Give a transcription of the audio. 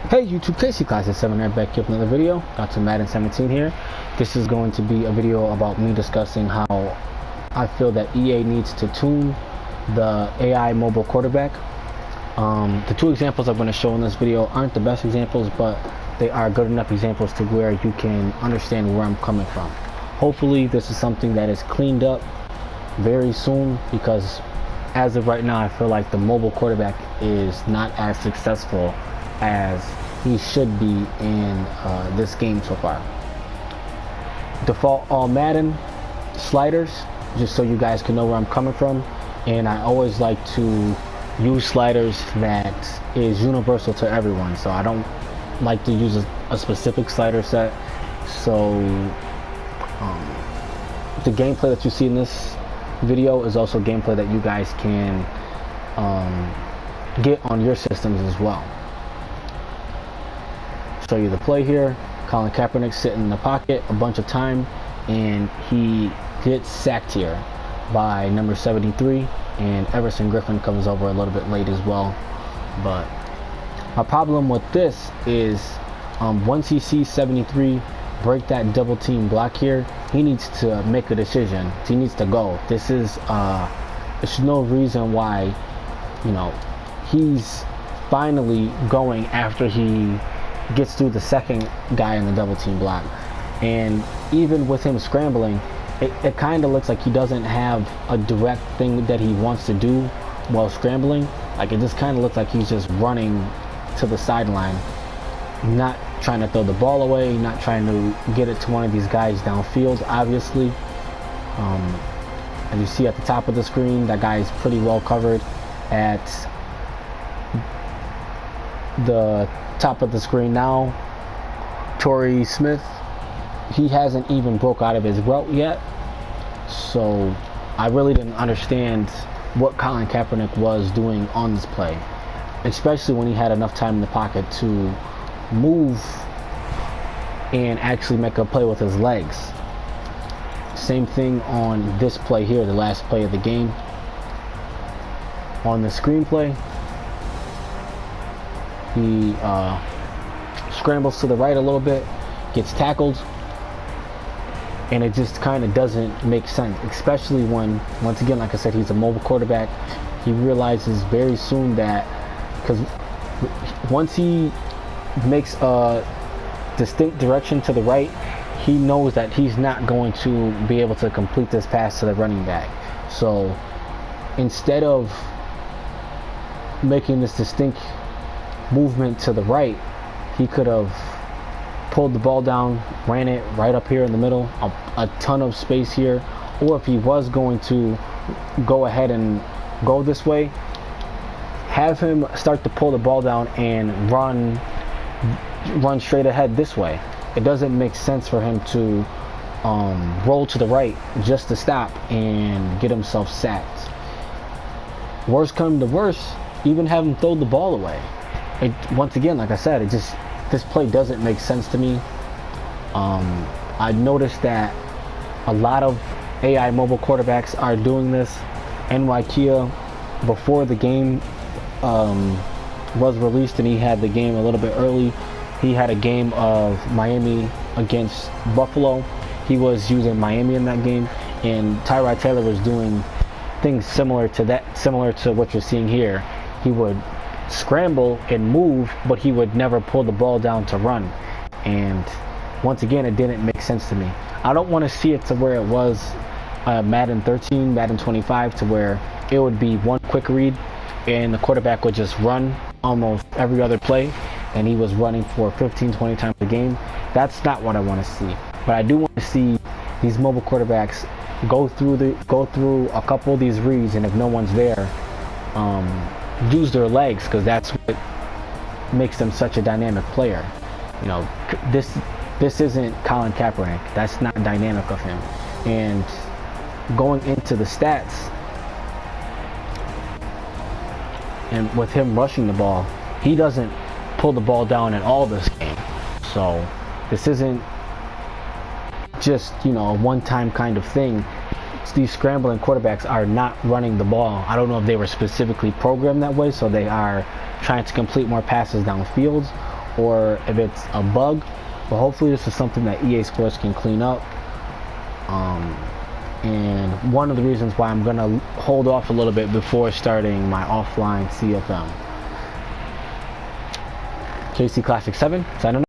Hey YouTube, Casey Classic 7 right back here with another video. Got to Madden 17 here. This is going to be a video about me discussing how I feel that EA needs to tune the AI mobile quarterback. The two examples I'm going to show in this video aren't the best examples, but they are good enough examples to where you can understand where I'm coming from. Hopefully this is something that is cleaned up very soon, because as of right now I feel like the mobile quarterback is not as successful as he should be in this game so far. Default all Madden sliders, just so you guys can know where I'm coming from, and I always like to use sliders that is universal to everyone, so I don't like to use a specific slider set. So the gameplay that you see in this video is also gameplay that you guys can get on your systems as well. Show you the play here. Colin Kaepernick sitting in the pocket a bunch of time, and he gets sacked here by number 73, and Everson Griffin comes over a little bit late as well. But my problem with this is once he sees 73 break that double team block here, he needs to make a decision. He needs to go. This is there's no reason why, you know, he's finally going after he gets through the second guy in the double team block. And even with him scrambling, it kind of looks like he doesn't have a direct thing that he wants to do while scrambling. Like, it just kind of looks like he's just running to the sideline, not trying to throw the ball away, not trying to get it to one of these guys downfield. Obviously, as you see at the top of the screen, that guy is pretty well covered. At the top of the screen now, Torrey Smith, he hasn't even broke out of his route yet. So I really didn't understand what Colin Kaepernick was doing on this play, especially when he had enough time in the pocket to move and actually make a play with his legs. Same thing on this play here, the last play of the game. On the screenplay, he scrambles to the right a little bit, gets tackled, and it just kind of doesn't make sense, especially when, once again, like I said, he's a mobile quarterback. He realizes very soon that, because once he makes a distinct direction to the right, he knows that he's not going to be able to complete this pass to the running back. So instead of making this distinct movement to the right, he could have pulled the ball down, ran it right up here in the middle, a ton of space here. Or if he was going to go ahead and go this way, have him start to pull the ball down and run straight ahead this way. It doesn't make sense for him to roll to the right just to stop and get himself sacked. Worst come to worst, even have him throw the ball away. Once again, like I said, this play doesn't make sense to me. I noticed that a lot of AI mobile quarterbacks are doing this. NYKia, before the game was released and he had the game a little bit early, he had a game of Miami against Buffalo. He was using Miami in that game, and Tyrod Taylor was doing things similar to that, similar to what you're seeing here. He would scramble and move, but he would never pull the ball down to run. And once again, it didn't make sense to me. I don't want to see it to where it was Madden 13, Madden 25, to where it would be one quick read and the quarterback would just run almost every other play, and he was running for 15-20 times a game. That's not what I want to see. But I do want to see these mobile quarterbacks go through a couple of these reads, and if no one's there, use their legs, because that's what makes them such a dynamic player. You know, this isn't Colin Kaepernick. That's not dynamic of him. And going into the stats, and with him rushing the ball, he doesn't pull the ball down at all this game. So this isn't just, you know, a one-time kind of thing. These scrambling quarterbacks are not running the ball. I don't know if they were specifically programmed that way, so they are trying to complete more passes downfield, or if it's a bug, but hopefully this is something that EA Sports can clean up. And one of the reasons why I'm gonna hold off a little bit before starting my offline CFM. KC Classic 7, signing up.